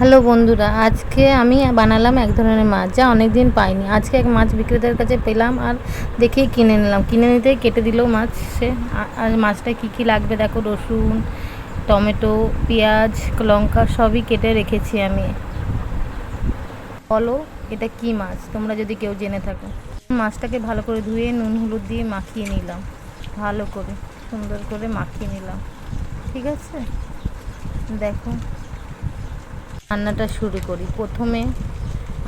Hello বন্ধুরা, আজকে আমি বানালাম এক ধরনের মাছ যা অনেক দিন পাইনি। আজকে এক মাছ বিক্রেতার কাছে পেলাম আর দেখেই কিনে নিলাম। কিনে নিতেই কেটে দিল মাছ সে। আর মাছটা কী কী লাগবে দেখো, রসুন, টমেটো, পেঁয়াজ, লঙ্কা সবই কেটে রেখেছি আমি। বলো এটা কি মাছ তোমরা যদি কেউ জেনে থাকো। মাছটাকে ভালো করে ধুয়ে নুন হলুদ দিয়ে মাখিয়ে নিলাম, ভালো করে সুন্দর করে মাখিয়ে নিলাম। ঠিক আছে, দেখো রান্নাটা শুরু করি। প্রথমে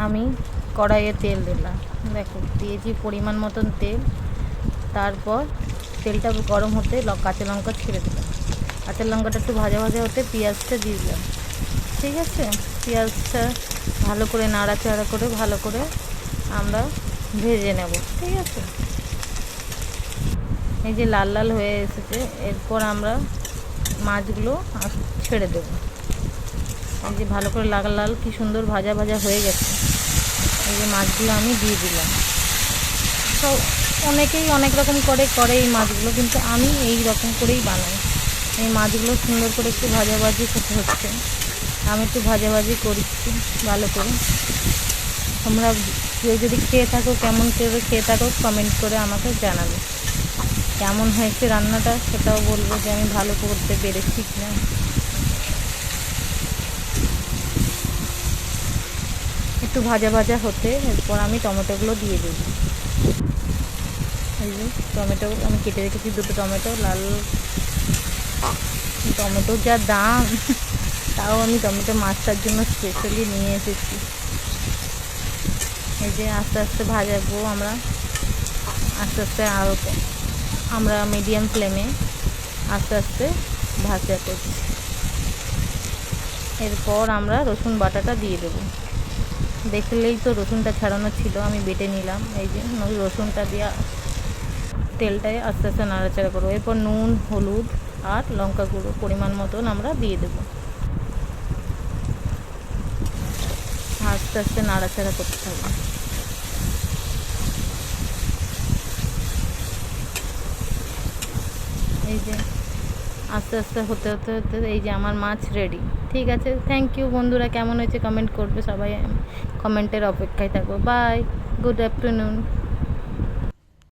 আমি কড়াইয়ে তেল দিলাম, দেখো দিয়েছি পরিমাণ মতন তেল। তারপর তেলটা গরম হতে কাঁচা লঙ্কা ছেড়ে দিলাম। কাঁচা লঙ্কাটা একটু ভাজা ভাজা হতে পেঁয়াজটা দিয়ে দিলাম। ঠিক আছে, পেঁয়াজটা ভালো করে নাড়াচাড়া করে ভালো করে আমরা ভেজে নেব। ঠিক আছে, এই যে লাল লাল হয়ে এসেছে, এরপর আমরা মাছগুলো ছেড়ে দেবো। এই যে ভালো করে লাল লাল কি সুন্দর ভাজা ভাজা হয়ে গেছে, এই যে মাছগুলো আমি দিয়ে দিলাম। তো অনেকেই অনেক রকম করে এই মাছগুলো, কিন্তু আমি এই রকম করেই বানাই। এই মাছগুলো সুন্দর করে একটু ভাজাভাজি করতে হচ্ছে, আমি একটু ভাজাভাজি করছি ভালো করে। তোমরা কেউ যদি খেয়ে থাকো, কেমন করে খেয়ে থাকো কমেন্ট করে আমাকে জানাবে। কেমন হয়েছে রান্নাটা সেটাও বলবো, যে আমি ভালো করতে পেরেছি কিনা। একটু ভাজা ভাজা হতে এরপর আমি টমেটোগুলো দিয়ে দিই। এই যে টমেটো আমি কেটে রেখেছি, দুটো টমেটো, লাল টমেটোর যা দাম তাও আমি টমেটো মাছটার জন্য স্পেশালি নিয়ে এসেছি। এই যে আস্তে আস্তে ভাজাবো আমরা, আস্তে আস্তে আরও আমরা মিডিয়াম ফ্লেমে আস্তে আস্তে ভাজা করছি। এরপর আমরা রসুন বাটাটা দিয়ে দেবো। দেখলেই তো রসুনটা ছাড়ানো ছিল, আমি বেটে নিলাম। এই যে রসুনটা দিয়ে তেলটায় আস্তে আস্তে নাড়াচাড়া করবো। এরপর নুন হলুদ আর লঙ্কা গুঁড়ো পরিমাণ মতন আমরা দিয়ে দেবো। আস্তে আস্তে নাড়াচাড়া করতে হবে। এই যে আস্তে আস্তে হতে হতে হতে এই যে আমার মাছ রেডি। ঠিক আছে, থ্যাংক ইউ বন্ধুরা, কেমন হয়েছে কমেন্ট করবে সবাই, কমেন্টের অপেক্ষায় থাকবো। Bye, good afternoon.